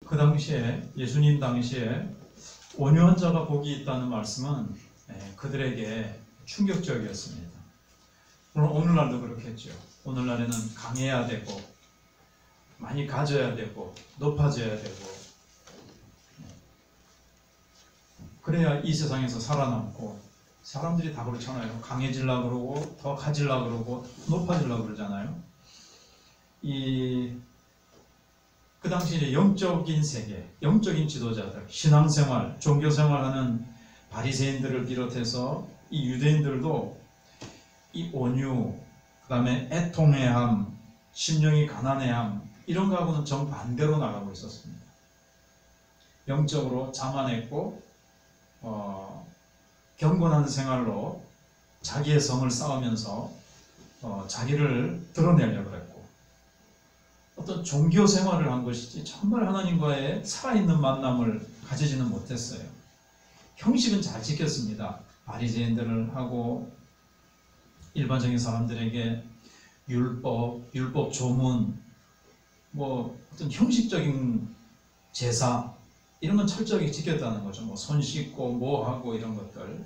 그 당시에 예수님 당시에 온유한 자가 복이 있다는 말씀은 그들에게 충격적이었습니다. 물론 오늘날도 그렇겠죠. 오늘날에는 강해야 되고 많이 가져야 되고 높아져야 되고 그래야 이 세상에서 살아남고, 사람들이 다 그렇잖아요. 강해지려고 그러고 더 가지려고 그러고 높아지려고 그러잖아요. 그 당시 영적인 세계, 영적인 지도자들, 신앙생활, 종교생활하는 바리새인들을 비롯해서 이 유대인들도 이 온유, 그 다음에 애통해함, 심령이 가난해함, 이런 거하고는 정반대로 나가고 있었습니다. 영적으로 자만했고 경건한 생활로 자기의 성을 쌓으면서 자기를 드러내려고 했고, 어떤 종교 생활을 한 것이지 정말 하나님과의 살아있는 만남을 가지지는 못했어요. 형식은 잘 지켰습니다. 바리새인들을 하고 일반적인 사람들에게 율법 조문, 어떤 형식적인 제사, 이런 건 철저하게 지켰다는 거죠. 손 씻고 하고 이런 것들,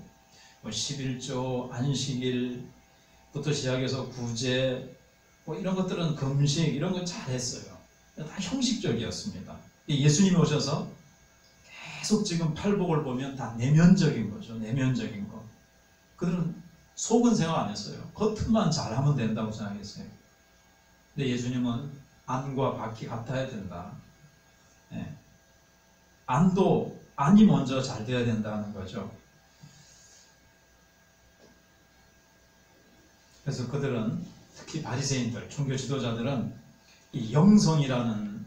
11조, 안식일부터 시작해서 구제, 이런 것들은 금식, 이런 거 잘했어요. 다 형식적이었습니다. 예수님이 오셔서 계속 지금 팔복을 보면 다 내면적인 거죠. 내면적인 거. 그들은 속은 생각 안 했어요. 겉만 잘하면 된다고 생각했어요. 근데 예수님은 안과 밖이 같아야 된다. 안이 먼저 잘 돼야 된다는 거죠. 그래서 그들은, 특히 바리새인들, 종교 지도자들은 이 영성이라는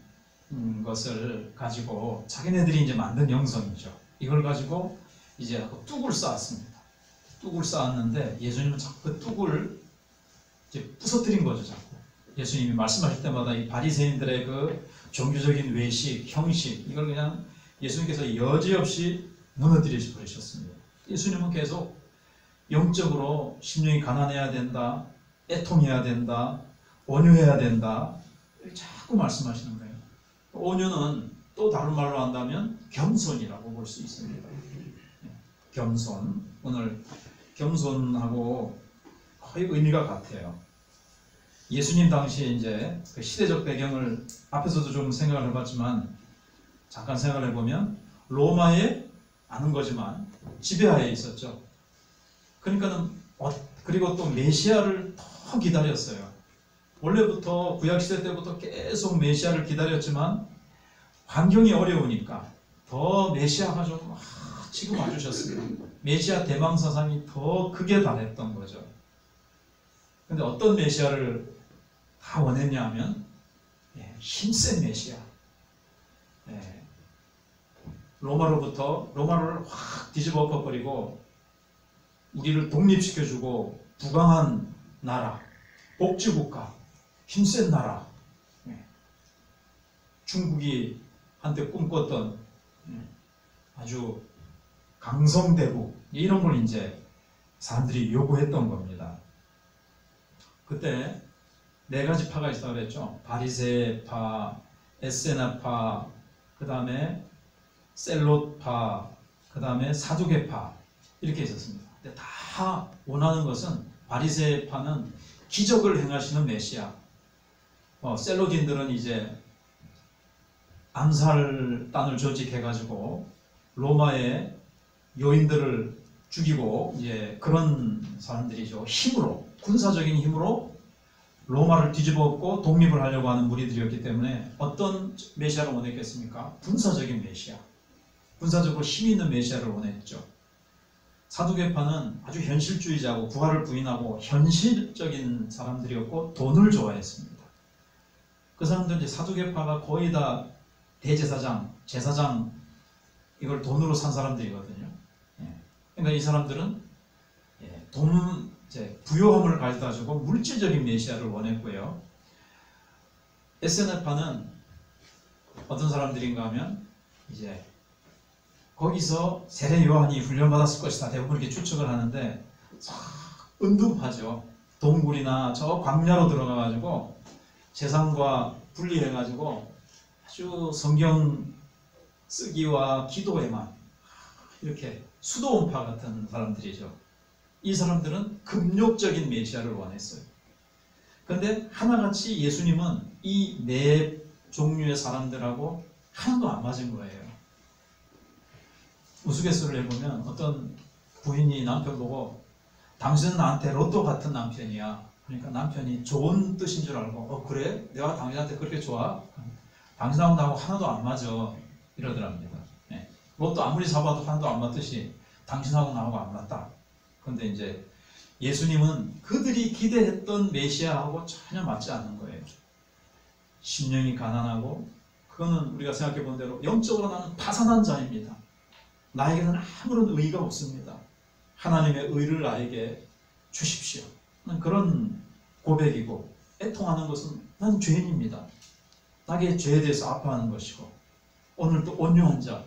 것을 가지고, 자기네들이 이제 만든 영성이죠. 이걸 가지고 이제 뚝을 쌓았습니다. 뚝을 쌓았는데 예수님은 자꾸 그 뚝을 이제 부서뜨린 거죠. 자꾸 예수님이 말씀하실 때마다 이 바리새인들의 그 종교적인 외식, 형식, 이걸 그냥 예수님께서 여지없이 무너뜨려 버리셨습니다. 예수님은 계속 영적으로 심령이 가난해야 된다, 애통해야 된다, 온유해야 된다, 자꾸 말씀하시는 거예요. 온유는 또 다른 말로 한다면 겸손이라고 볼 수 있습니다. 겸손. 오늘 겸손하고 거의 의미가 같아요. 예수님 당시에 이제 그 시대적 배경을 앞에서도 좀 생각을 해봤지만, 잠깐 생각을 해보면 로마에, 아는 거지만 지배하에 있었죠. 그러니까는 그리고 또 메시아를 더 기다렸어요. 원래부터 구약시대 때부터 계속 메시아를 기다렸지만 환경이 어려우니까 더 메시아가 좀 지금 와주셨습니다. 메시아 대망 사상이 더 극에 달했던 거죠. 근데 어떤 메시아를 다 원했냐 하면 힘센 메시아, 로마를 확 뒤집어 엎어버리고 우리를 독립시켜주고 부강한 나라, 복지국가, 힘센 나라, 중국이 한때 꿈꿨던 아주 강성대국, 이런 걸 이제 사람들이 요구했던 겁니다. 그때 네 가지 파가 있다고 그랬죠. 바리새파, 에세나파, 그 다음에 셀롯파, 그 다음에 사두개파, 이렇게 있었습니다. 근데 다 원하는 것은, 바리새파는 기적을 행하시는 메시아, 셀롯인들은 이제 암살단을 조직해가지고 로마의 요인들을 죽이고, 이제 그런 사람들이죠. 힘으로, 군사적인 힘으로 로마를 뒤집어엎고 독립을 하려고 하는 무리들이었기 때문에 어떤 메시아를 원했겠습니까? 군사적인 메시아, 군사적으로 힘 있는 메시아를 원했죠. 사두개파는 아주 현실주의자고 부활을 부인하고 현실적인 사람들이었고 돈을 좋아했습니다. 그 사람들 이제 사두개파가 거의 다 대제사장, 제사장, 이걸 돈으로 산 사람들이거든요. 그러니까 이 사람들은 부요함을 가져다 주고 물질적인 메시아를 원했고요. 에세나파는 어떤 사람들인가 하면 이제 거기서 세례 요한이 훈련받았을 것이다, 대부분 이렇게 추측을 하는데, 은둔하죠. 동굴이나 저 광야로 들어가가지고 세상과 분리해가지고 아주 성경 쓰기와 기도에만 이렇게 수도원파 같은 사람들이죠. 이 사람들은 금욕적인 메시아를 원했어요. 그런데 하나같이 예수님은 이 네 종류의 사람들하고 하나도 안 맞은 거예요. 우스갯소리를 해보면 어떤 부인이 남편 보고 당신은 나한테 로또 같은 남편이야. 그러니까 남편이 좋은 뜻인 줄 알고 그래? 내가 당신한테 그렇게 좋아? 당신하고 나하고 하나도 안 맞아. 이러더랍니다. 네. 로또 아무리 잡아도 하나도 안 맞듯이 당신하고 나하고 안 맞다. 그런데 이제 예수님은 그들이 기대했던 메시아하고 전혀 맞지 않는 거예요. 심령이 가난하고 그거는 우리가 생각해 본 대로 영적으로 나는 파산한 자입니다. 나에게는 아무런 의의가 없습니다. 하나님의 의를 나에게 주십시오. 그런 고백이고 애통하는 것은 난 죄인입니다. 나에게 죄에 대해서 아파하는 것이고 오늘 또 온유한 자,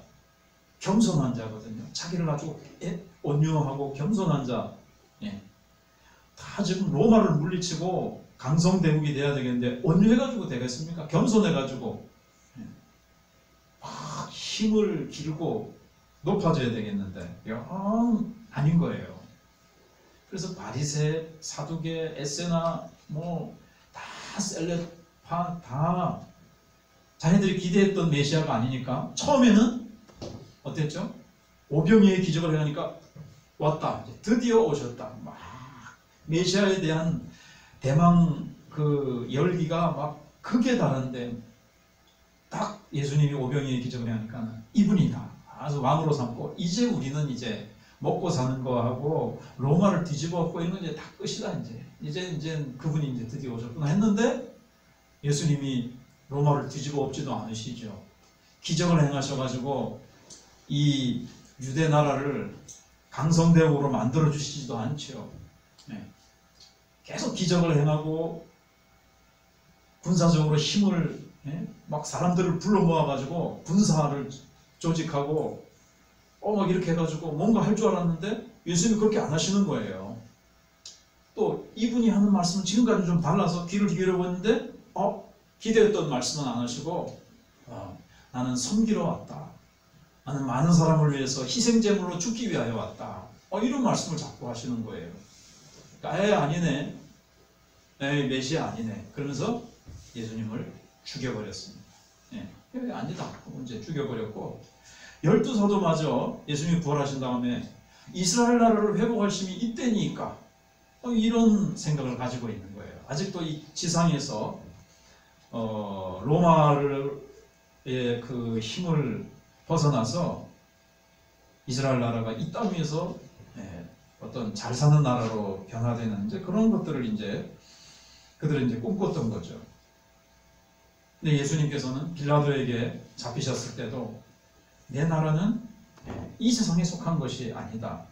겸손한 자거든요. 자기를 아주 온유하고 겸손한 자. 예. 다 지금 로마를 물리치고 강성대국이 돼야 되겠는데 온유해가지고 되겠습니까? 겸손해가지고 막 힘을 기르고 높아져야 되겠는데 아닌 거예요. 그래서 바리새, 사두개, 에세나 다 셀레파 다 자기들이 기대했던 메시아가 아니니까 처음에는 어땠죠? 오병이의 기적을 해하니까 왔다. 드디어 오셨다. 막 메시아에 대한 대망 그 열기가 막 극에 달하는데 딱 예수님이 오병이의 기적을 하니까 이분이다. 아주 왕으로 삼고 이제 우리는 이제 먹고 사는 거하고 로마를 뒤집어 엎고 이런 건 이제 다 끝이다. 이제 그분이 이제 드디어 오셨구나 했는데 예수님이 로마를 뒤집어 엎지도 않으시죠. 기적을 행하셔가지고 이 유대 나라를 강성대국으로 만들어 주시지도 않죠. 네. 계속 기적을 행하고 군사적으로 힘을 막 사람들을 불러 모아가지고 군사를 조직하고 막 이렇게 해가지고 뭔가 할 줄 알았는데 예수님이 그렇게 안 하시는 거예요. 또 이분이 하는 말씀은 지금까지 좀 달라서 귀를 기울여보는데 기대했던 말씀은 안 하시고 나는 섬기러 왔다. 나는 많은 사람을 위해서 희생제물로 죽기 위하여 왔다. 이런 말씀을 자꾸 하시는 거예요. 그러니까 아니네. 메시아 아니네. 그러면서 예수님을 죽여버렸습니다. 아니다. 이제 죽여버렸고 12사도마저 예수님이 부활하신 다음에 이스라엘 나라를 회복하심이 이때니까 이런 생각을 가지고 있는 거예요. 아직도 이 지상에서 로마의 그 힘을 벗어나서 이스라엘 나라가 이 땅 위에서 어떤 잘 사는 나라로 변화되는 이제 그런 것들을 그들은 이제 꿈꿨던 거죠. 근데 예수님께서는 빌라도에게 잡히셨을 때도 내 나라는 이 세상에 속한 것이 아니다.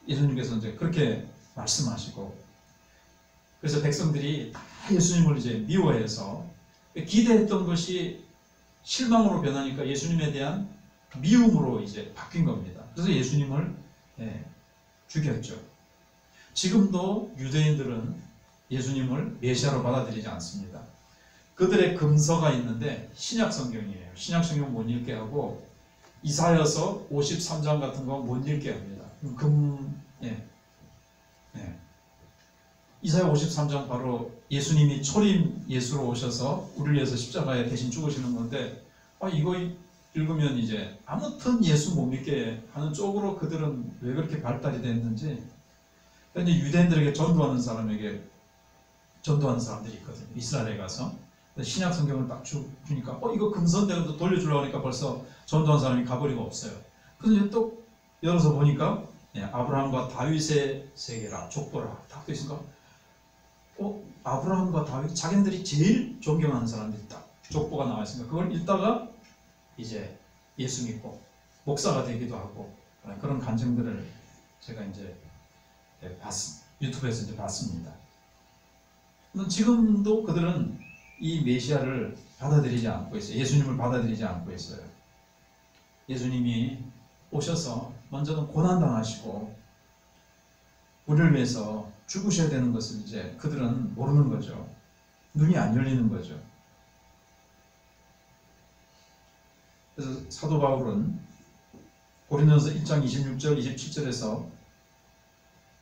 예수님께서 이제 그렇게 말씀하시고 그래서 백성들이 다 예수님을 이제 미워해서 기대했던 것이 실망으로 변하니까 예수님에 대한 미움으로 이제 바뀐 겁니다. 그래서 예수님을 죽였죠. 지금도 유대인들은 예수님을 메시아로 받아들이지 않습니다. 그들의 금서가 있는데 신약 성경이에요. 신약 성경 못 읽게 하고 이사야서 53장 같은 거 못 읽게 합니다. 이사야 53장 바로 예수님이 초림 예수로 오셔서 우리를 위해서 십자가에 대신 죽으시는 건데 이거 읽으면 이제 아무튼 예수 못 믿게 하는 쪽으로 그들은 왜 그렇게 발달이 됐는지 이제 유대인들에게 전도하는 사람들이 있거든요. 이스라엘에 가서 신약 성경을 딱 주니까 이거 금선대로 돌려주려고 하니까 벌써 전도한 사람이 가버리고 없어요. 그래서 이제 또 열어서 보니까 아브라함과 다윗의 세계라 족보라 딱 돼 있으니까 아브라함과 다윗 자기네들이 제일 존경하는 사람들이 딱 족보가 나와 있으니까 그걸 읽다가 이제 예수 믿고 목사가 되기도 하고 그런 간증들을 제가 이제 유튜브에서 이제 봤습니다. 지금도 그들은 이 메시아를 받아들이지 않고 있어요. 예수님을 받아들이지 않고 있어요. 예수님이 오셔서 먼저는 고난당하시고 우리를 위해서 죽으셔야 되는 것을 이제 그들은 모르는 거죠. 눈이 안 열리는 거죠. 그래서 사도 바울은 고린도전서 1장 26절 27절에서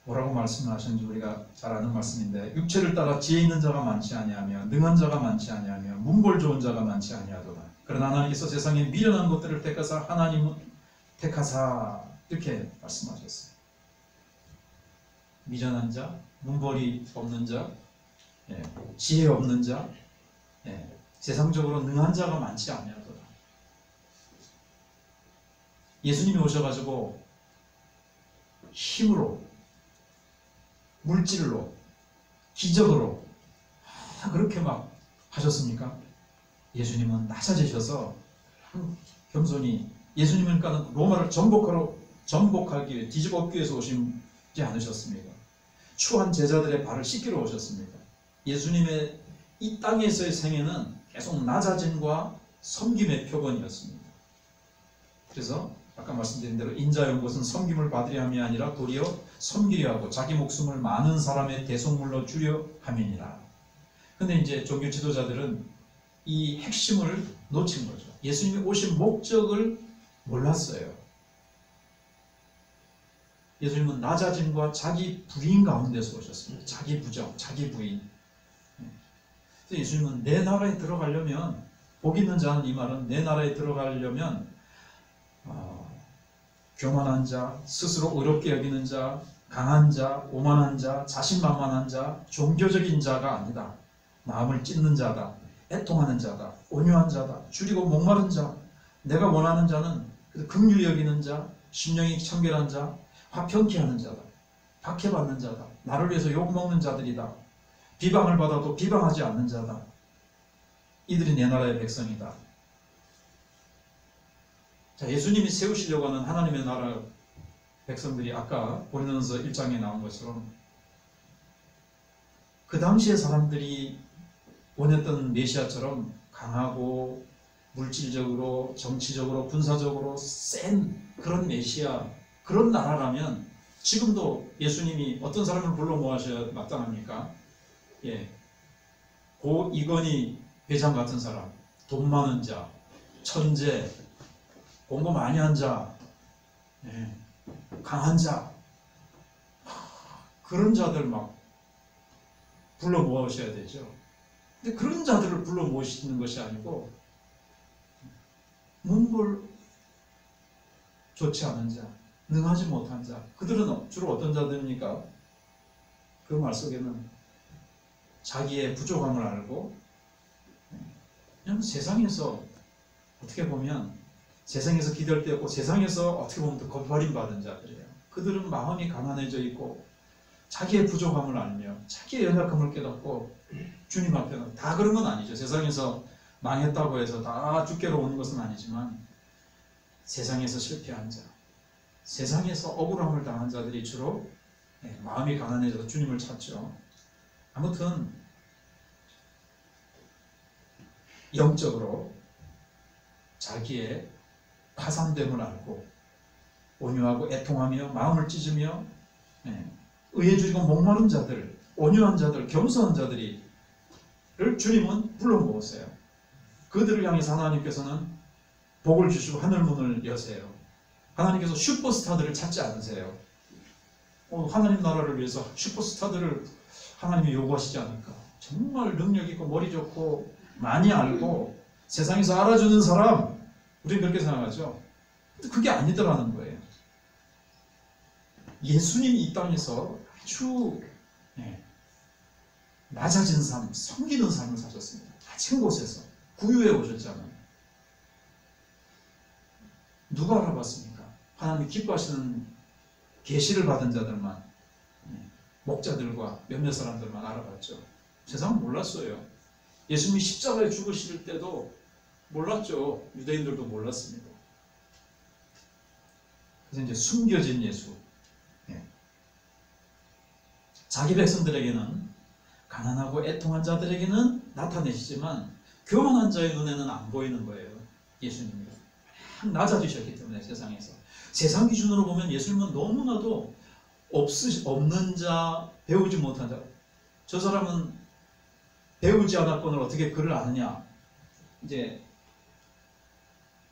뭐라고 말씀하셨는지 우리가 잘 아는 말씀인데, 육체를 따라 지혜 있는 자가 많지 아니하며 능한 자가 많지 아니하며 문벌 좋은 자가 많지 아니하도다. 그러나 하나님께서 세상에 미련한 것들을 택하사 하나님은 택하사, 이렇게 말씀하셨어요. 미련한 자, 문벌이 없는 자, 지혜 없는 자, 세상적으로 능한 자가 많지 아니하도다. 예수님이 오셔가지고 힘으로, 물질로, 기적으로 그렇게 막 하셨습니까? 예수님은 낮아지셔서 겸손히, 예수님은 로마를 정복하기 위해, 뒤집어엎기 위해서 오시지 않으셨습니까? 추한 제자들의 발을 씻기러 오셨습니다. 예수님의 이 땅에서의 생애는 계속 낮아짐과 섬김의 표본이었습니다. 그래서 아까 말씀드린 대로 인자의 온 것은 섬김을 받으려 함이 아니라 도리어 섬기려 하고 자기 목숨을 많은 사람의 대속물로 주려 함이니라. 근데 이제 종교 지도자들은 이 핵심을 놓친 거죠. 예수님이 오신 목적을 몰랐어요. 예수님은 낮아짐과 자기 부인 가운데서 오셨습니다. 자기 부정, 자기 부인. 그래서 예수님은 내 나라에 들어가려면, 복 있는 자는, 이 말은 내 나라에 들어가려면 교만한 자, 스스로 의롭게 여기는 자, 강한 자, 오만한 자, 자신만만한 자, 종교적인 자가 아니다. 마음을 찢는 자다. 애통하는 자다. 온유한 자다. 줄이고 목마른 자. 내가 원하는 자는 긍휼히 여기는 자, 심령이 청결한 자, 화평케 하는 자다. 박해받는 자다. 나를 위해서 욕먹는 자들이다. 비방을 받아도 비방하지 않는 자다. 이들이 내 나라의 백성이다. 자, 예수님이 세우시려고 하는 하나님의 나라 백성들이 아까 고린도전서 1장에 나온 것처럼 그 당시의 사람들이 원했던 메시아처럼 강하고 물질적으로, 정치적으로, 군사적으로 센 그런 메시아, 그런 나라라면 지금도 예수님이 어떤 사람을 불러 모아셔야 마땅합니까? 고 이건희 회장 같은 사람, 돈 많은 자, 천재, 공부 많이 한 자, 강한 자, 그런 자들 막 불러 모으셔야 되죠. 근데 그런 자들을 불러 모시는 것이 아니고 문벌 좋지 않은 자, 능하지 못한 자, 그들은 주로 어떤 자들입니까? 그 말 속에는 자기의 부족함을 알고 그냥 세상에서 어떻게 보면 세상에서 기댈 데 없고 세상에서 어떻게 보면 더 버림받은 자들이에요. 그들은 마음이 가난해져 있고 자기의 부족함을 알며 자기의 연약함을 깨닫고 주님 앞에는, 다 그런 건 아니죠. 세상에서 망했다고 해서 다 주께로 오는 것은 아니지만 세상에서 실패한 자, 세상에서 억울함을 당한 자들이 주로 마음이 가난해져서 주님을 찾죠. 아무튼 영적으로 자기의 파산됨을 알고 온유하고 애통하며 마음을 찢으며 의에 줄이고 목마른 자들, 온유한 자들, 겸손한 자들을 주님은 불러 모으세요. 그들을 향해서 하나님께서는 복을 주시고 하늘 문을 여세요. 하나님께서 슈퍼스타들을 찾지 않으세요. 하나님 나라를 위해서 슈퍼스타들을 하나님이 요구하시지 않을까? 정말 능력 있고 머리 좋고 많이 알고 세상에서 알아주는 사람, 우리는 그렇게 생각하죠. 근데 그게 아니더라는 거예요. 예수님이 이 땅에서 아주 낮아진 삶, 섬기는 삶을 사셨습니다. 낮은 곳에서 구유에 오셨잖아요. 누가 알아봤습니까? 하나님이 기뻐하시는 계시를 받은 자들만, 목자들과 몇몇 사람들만 알아봤죠. 세상은 몰랐어요. 예수님이 십자가에 죽으실 때도 몰랐죠. 유대인들도 몰랐습니다. 그래서 이제 숨겨진 예수. 자기 백성들에게는, 가난하고 애통한 자들에게는 나타내시지만 교만한 자의 눈에는 안 보이는 거예요. 예수님이 낮아지셨기 때문에 세상에서. 세상 기준으로 보면 예수님은 너무나도 없는 자, 배우지 못한 자. 저 사람은 배우지 않았거늘 어떻게 글을 아느냐. 이제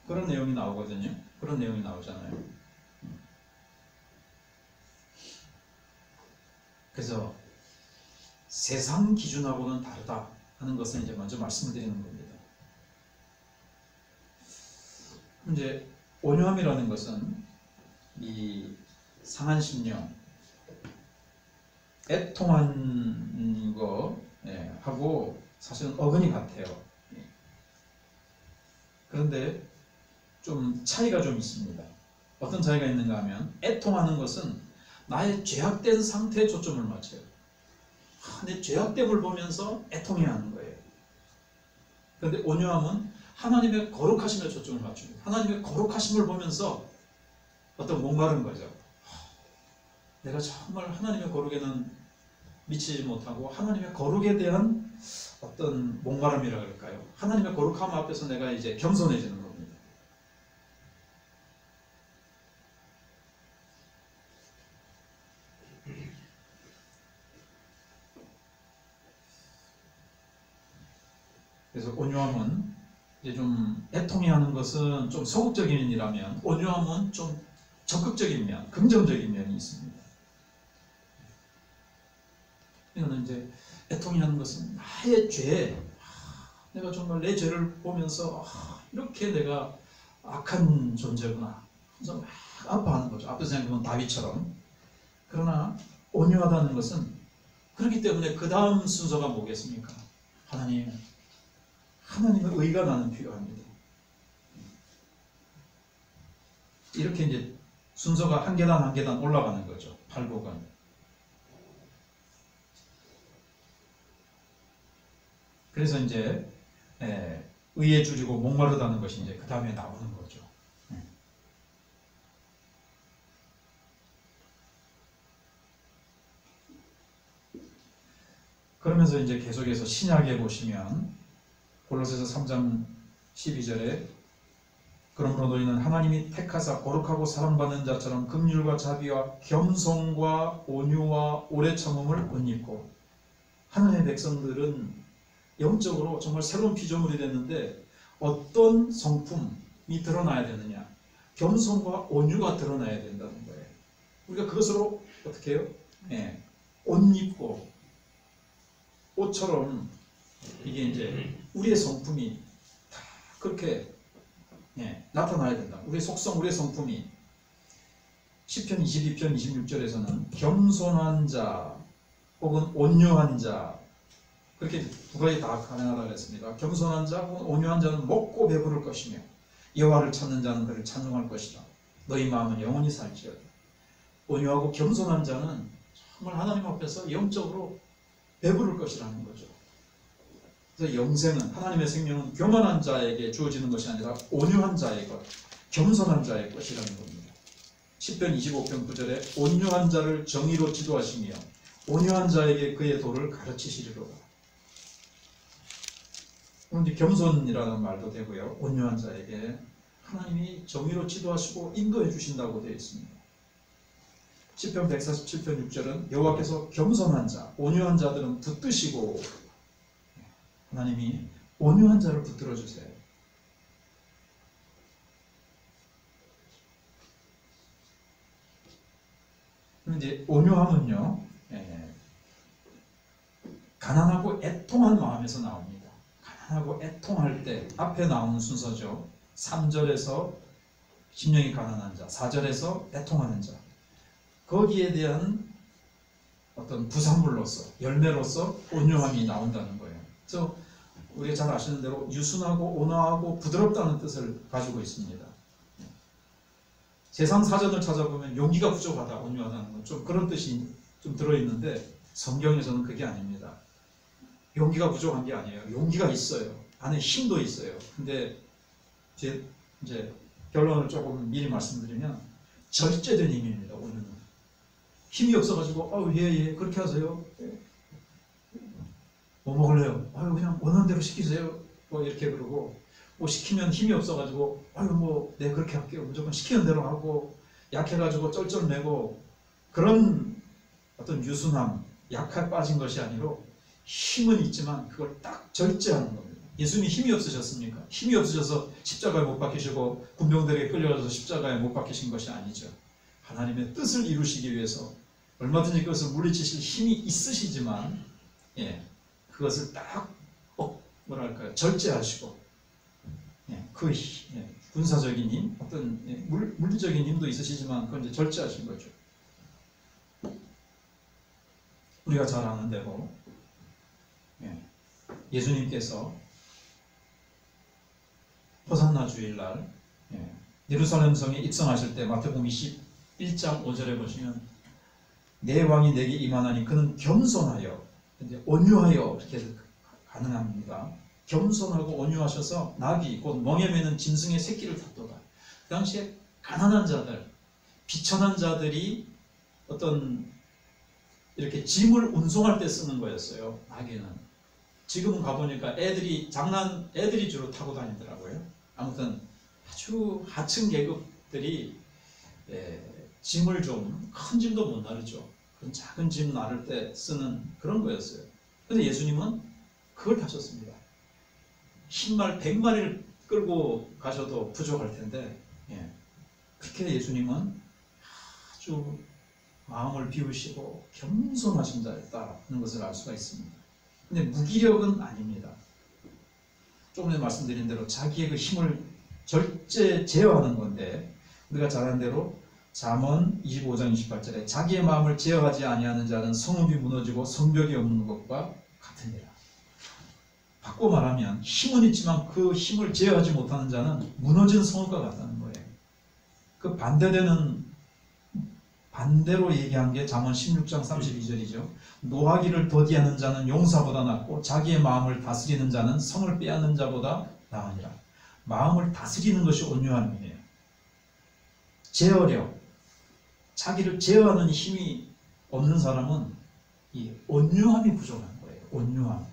그런 내용이 나오거든요. 그런 내용이 나오잖아요. 그래서 세상 기준하고는 다르다 하는 것을 이제 먼저 말씀을 드리는 겁니다. 이제 온유함이라는 것은 이 상한 심령, 애통한 거 하고 사실은 어근이 같아요. 그런데 좀 차이가 좀 있습니다. 어떤 차이가 있는가 하면 애통하는 것은 나의 죄악된 상태에 초점을 맞춰요. 내 죄악됨을 보면서 애통해야 하는 거예요. 그런데 온유함은 하나님의 거룩하심에 초점을 맞춥니다. 하나님의 거룩하심을 보면서 어떤 목마른 거죠. 내가 정말 하나님의 거룩에는 미치지 못하고 하나님의 거룩에 대한 어떤 목마름이라 그럴까요? 하나님의 거룩함 앞에서 내가 이제 겸손해지는 겁니다. 그래서 온유함은 이제 좀 애통해하는 것은 좀 소극적인 면이라면 온유함은 좀 적극적인 면, 긍정적인 면이 있습니다. 이거는 이제 애통해하는 것은 나의 죄, 내가 정말 내 죄를 보면서 이렇게 내가 악한 존재구나 그래서 막 아파하는 거죠. 앞에서 생각하면 다윗처럼. 그러나 온유하다는 것은 그렇기 때문에 그 다음 순서가 뭐겠습니까? 하나님의 의가 나는 필요합니다. 이렇게 이제 순서가 한 계단 한 계단 올라가는 거죠. 팔복은. 그래서 이제 의에 줄이고 목마르다는 것이 이제 그 다음에 나오는 거죠. 그러면서 이제 계속해서 신약에 보시면 골로새서 3장 12절에 그러므로 너희는 하나님이 택하사 거룩하고 사랑받는 자처럼 긍휼과 자비와 겸손과 온유와 오래 참음을 옷입고 하나님의 백성들은 영적으로 정말 새로운 피조물이 됐는데 어떤 성품이 드러나야 되느냐? 겸손과 온유가 드러나야 된다는 거예요. 우리가 그것으로 어떻게 해요? 옷 입고 옷처럼 이게 이제 우리의 성품이 다 그렇게 나타나야 된다. 우리의 속성, 우리의 성품이 시편 22편 26절에서는 겸손한 자 혹은 온유한 자 그렇게 두 가지 다 가능하다고 했습니다. 겸손한 자 혹은 온유한 자는 먹고 배부를 것이며 여호와를 찾는 자는 그를 찬송할 것이다. 너희 마음은 영원히 살지어다. 온유하고 겸손한 자는 정말 하나님 앞에서 영적으로 배부를 것이라는 거죠. 그래서 영생은 하나님의 생명은 교만한 자에게 주어지는 것이 아니라 온유한 자의 것, 겸손한 자의 것이라는 겁니다. 시편 25편 9절에 온유한 자를 정의로 지도하시며 온유한 자에게 그의 도를 가르치시리로다. 그런데 겸손이라는 말도 되고요. 온유한 자에게 하나님이 정의로 지도하시고 인도해 주신다고 되어 있습니다. 시편 147편 6절은 여호와께서 겸손한 자, 온유한 자들은 붙드시고 하나님이 온유한 자를 붙들어 주세요. 그런데 온유함은요, 가난하고 애통한 마음에서 나옵니다. 가난하고 애통할 때 앞에 나오는 순서죠. 3절에서 심령이 가난한 자, 4절에서 애통하는 자. 거기에 대한 어떤 부산물로서, 열매로서 온유함이 나온다는 거예요. 그래서 우리가 잘 아시는 대로 유순하고 온화하고 부드럽다는 뜻을 가지고 있습니다. 세상 사전을 찾아보면 용기가 부족하다, 온유하다는 건 좀 그런 뜻이 좀 들어있는데 성경에서는 그게 아닙니다. 용기가 부족한 게 아니에요. 용기가 있어요. 안에 힘도 있어요. 근데 이제 결론을 조금 미리 말씀드리면 절제된 힘입니다. 온유는 힘이 없어가지고 예 그렇게 하세요. 뭐 먹을래요? 그냥 원하는 대로 시키세요. 뭐 이렇게 그러고 뭐 시키면 힘이 없어가지고 네 그렇게 할게요. 무조건 시키는 대로 하고 약해가지고 쩔쩔매고 그런 어떤 유순함, 약해 빠진 것이 아니라 힘은 있지만 그걸 딱 절제하는 겁니다. 예수님이 힘이 없으셨습니까? 힘이 없으셔서 십자가에 못 박히시고 군병들에게 끌려가서 십자가에 못 박히신 것이 아니죠. 하나님의 뜻을 이루시기 위해서 얼마든지 그것을 물리치실 힘이 있으시지만 그것을 딱 뭐랄까요, 절제하시고 군사적인 힘, 어떤 물리적인 힘도 있으시지만 그건 이제 절제하신 거죠. 우리가 잘 아는 대로 예수님께서 호산나 주일날 예루살렘 성에 입성하실 때 마태복음 21장 5절에 보시면 내 왕이 내게 임하나니 그는 겸손하여 온유하여 이렇게 가능합니다. 겸손하고 온유하셔서 나귀 곧 멍에 매는 짐승의 새끼를 탔도다. 그 당시에 가난한 자들, 비천한 자들이 어떤 이렇게 짐을 운송할 때 쓰는 거였어요. 나귀는. 지금은 가보니까 애들이 주로 타고 다니더라고요. 아무튼 아주 하층 계급들이 짐을 좀 큰 짐도 못 나르죠. 그런 작은 짐 나를 때 쓰는 그런 거였어요. 근데 예수님은 그걸 타셨습니다. 흰말 100마리를 끌고 가셔도 부족할 텐데 그렇게 예수님은 아주 마음을 비우시고 겸손하신 자였다는 것을 알 수가 있습니다. 근데 무기력은 아닙니다. 조금 전에 말씀드린 대로 자기의 그 힘을 절제 제어하는 건데 우리가 잘 아는 대로 잠언 25장 28절에 자기의 마음을 제어하지 아니하는 자는 성읍이 무너지고 성벽이 없는 것과 같으니라. 바꿔 말하면 힘은 있지만 그 힘을 제어하지 못하는 자는 무너진 성읍과 같다는 거예요. 그 반대로 얘기한 게 잠언 16장 32절이죠. 노하기를 더디하는 자는 용사보다 낫고 자기의 마음을 다스리는 자는 성을 빼앗는 자보다 나으니라. 마음을 다스리는 것이 온유함이에요. 제어력, 자기를 제어하는 힘이 없는 사람은 이 온유함이 부족한 거예요. 온유함.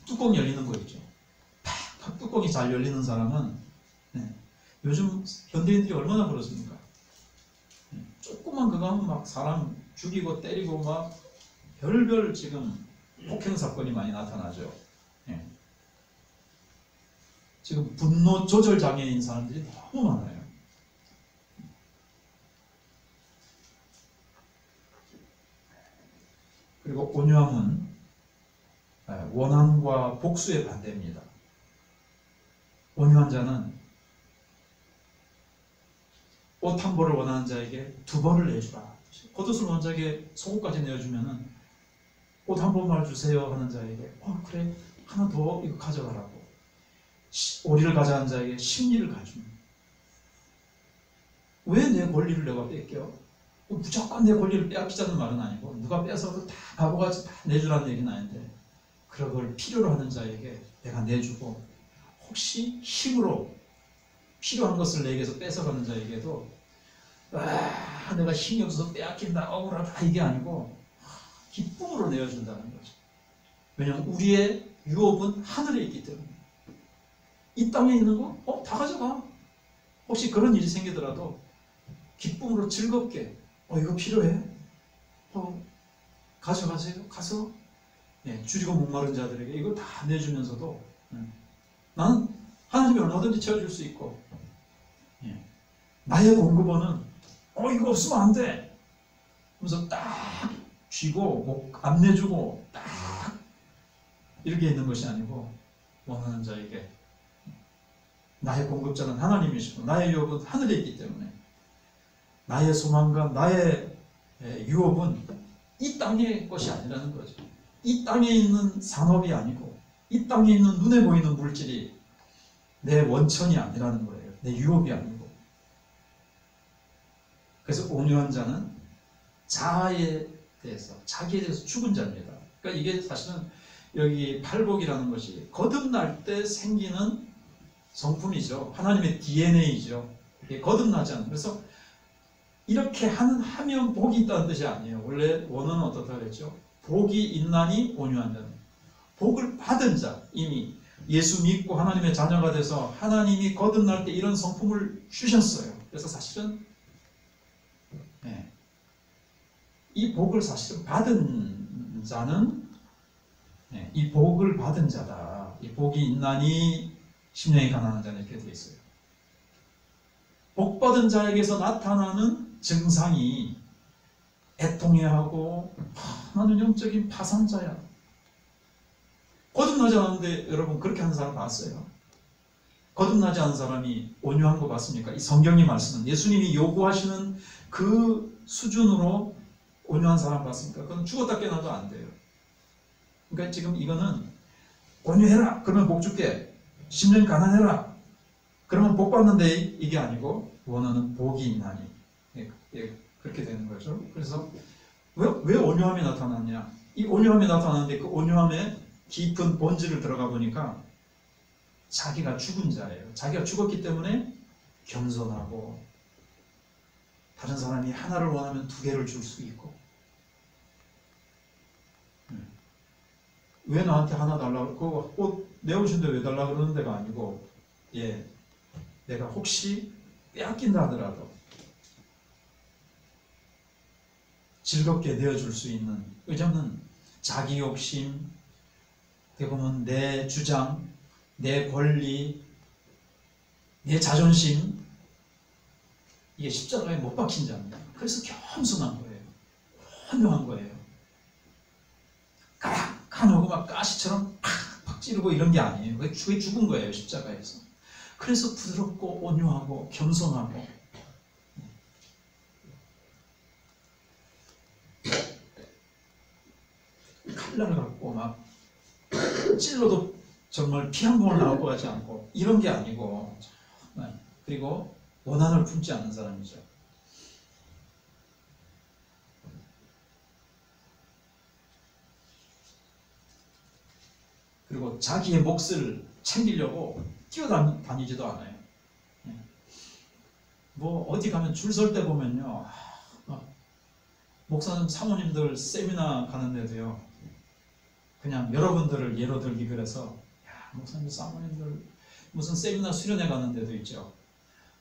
뚜껑 열리는 거 있죠. 팍팍 뚜껑이 잘 열리는 사람은 요즘 현대인들이 얼마나 그렇습니까? 조금만 그거 하면 막 사람 죽이고 때리고 막 별별 지금 폭행 사건이 많이 나타나죠. 지금 분노 조절 장애인 사람들이 너무 많아요. 그리고 온유함은 원한과 복수의 반대입니다. 온유한 자는 옷 한 벌을 원하는 자에게 두 벌을 내주라. 겉옷을 원하는 자에게 속옷까지 내어주면은 옷 한 벌만 주세요 하는 자에게 그래 하나 더 이거 가져가라고. 오리를 가져가는 자에게 십리를 가줍니다. 왜 내 권리를 내가 뺏겨? 무조건 내 권리를 빼앗기자는 말은 아니고 누가 뺏어도 다 바보같이 다 내주라는 얘기는 아닌데 그걸 필요로 하는 자에게 내가 내주고 혹시 힘으로 필요한 것을 내게서 뺏어가는 자에게도 내가 힘이 없어서 빼앗긴다 억울하다 이게 아니고 기쁨으로 내어준다는 거죠. 왜냐하면 우리의 유업은 하늘에 있기 때문에 이 땅에 있는 거 다 가져가. 혹시 그런 일이 생기더라도 기쁨으로 즐겁게 이거 필요해? 가져가세요. 가서 줄이고 목마른 자들에게 이걸 다 내주면서도 나는 하나님이 얼마든지 채워줄 수 있고 나의 공급원은 이거 없으면 안 돼 하면서 딱 쥐고 안 내주고 딱 이렇게 있는 것이 아니고 원하는 자에게 나의 공급자는 하나님이시고 나의 유업은 하늘에 있기 때문에 나의 소망과 나의 유업은 이 땅의 것이 아니라는 거죠. 이 땅에 있는 산업이 아니고 이 땅에 있는 눈에 보이는 물질이 내 원천이 아니라는 거예요. 내 유업이 아니고. 그래서 온유한 자는 자기에 대해서 죽은 자입니다. 그러니까 이게 사실은 여기 팔복이라는 것이 거듭날 때 생기는 성품이죠. 하나님의 DNA이죠. 거듭나지 않는. 그래서 이렇게 하면 복이 있다는 뜻이 아니에요. 원래 원어는 어떻다 그랬죠? 복이 있나니 온유한 자는. 복을 받은 자, 이미 예수 믿고 하나님의 자녀가 돼서 하나님이 거듭날 때 이런 성품을 주셨어요. 그래서 사실은 이 복을 사실은 받은 자는 이 복을 받은 자다. 이 복이 있나니 심령이 가난한 자는 이렇게 되어 있어요. 복받은 자에게서 나타나는 증상이 애통해하고 나는 영적인 파산자야. 거듭나지 않았는데 여러분 그렇게 하는 사람 봤어요? 거듭나지 않은 사람이 온유한 거 봤습니까? 이 성경의 말씀은 예수님이 요구하시는 그 수준으로 온유한 사람 봤습니까? 그건 죽었다 깨어나도 안 돼요. 그러니까 지금 이거는 온유해라 그러면 복 줄게, 심령 가난해라 그러면 복 받는데 이게 아니고 원하는 복이 있나니 그렇게 되는 거죠. 그래서 왜 온유함이 나타났냐? 이 온유함이 나타나는데 그 온유함에 깊은 본질을 들어가 보니까 자기가 죽은 자예요. 자기가 죽었기 때문에 겸손하고 다른 사람이 하나를 원하면 두 개를 줄 수 있고, 왜 나한테 하나 달라고, 그거 옷 내 옷인데 왜 달라고 그러는 데가 아니고, 내가 혹시 빼앗긴다 하더라도 즐겁게 내어줄 수 있는, 왜냐하면 자기 욕심, 어떻게 보면 내 주장, 내 권리, 내 자존심, 이게 십자가에 못 박힌 자입니다. 그래서 겸손한 거예요. 헌명한 거예요. 까락하고 막 가시처럼 팍팍 찌르고 이런 게 아니에요. 그게 죽은 거예요, 십자가에서. 그래서 부드럽고 온유하고 겸손하고, 칼날을 갖고 막 찔러도 정말 피 한 방울 나올 것 같지 않고 이런 게 아니고, 그리고 원한을 품지 않는 사람이죠. 그리고 자기의 몫을 챙기려고 뛰어다니지도 않아요. 뭐 어디 가면 줄 설 때 보면요, 목사님 사모님들 세미나 가는데도요, 그냥 여러분들을 예로 들기 그래서, 목사님 사모님들 무슨 세미나 수련회 가는데도 있죠,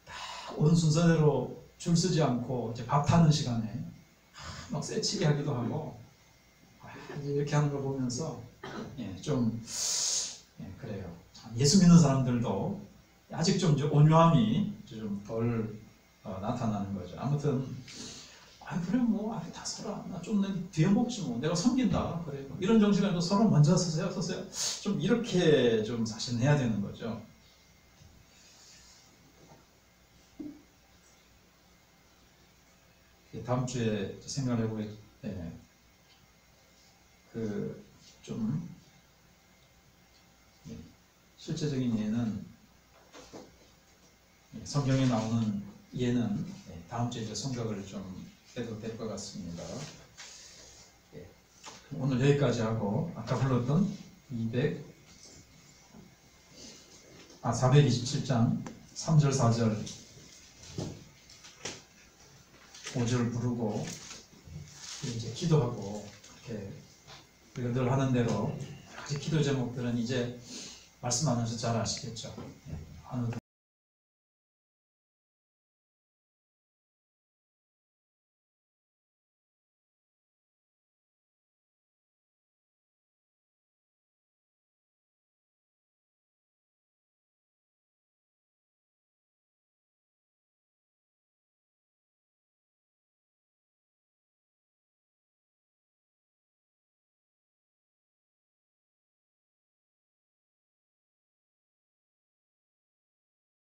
다 온 순서대로 줄 서지 않고 이제 밥 타는 시간에 막 쎄치게 하기도 하고, 이렇게 하는 거 보면서 좀 그래요. 예수 믿는 사람들도 아직 좀 온유함이 좀 덜 나타나는 거죠. 아무튼 그래 뭐 앞에 다 서라, 나 좀 뒤에 먹지 뭐, 내가 섬긴다, 그래 이런 정신을 서로 먼저 서세요 좀 이렇게 좀 사실 해야 되는 거죠. 다음 주에 생각을 해보게, 좀 실제적인 예는, 성경에 나오는 예는 다음 주에 생각을 좀 해도 될 것 같습니다. 오늘 여기까지 하고, 아까 불렀던 427장 3절 4절 5절 부르고 이제 기도하고, 이렇게 우리가 늘 하는 대로 기도 제목들은 이제 말씀하면서 잘 아시겠죠.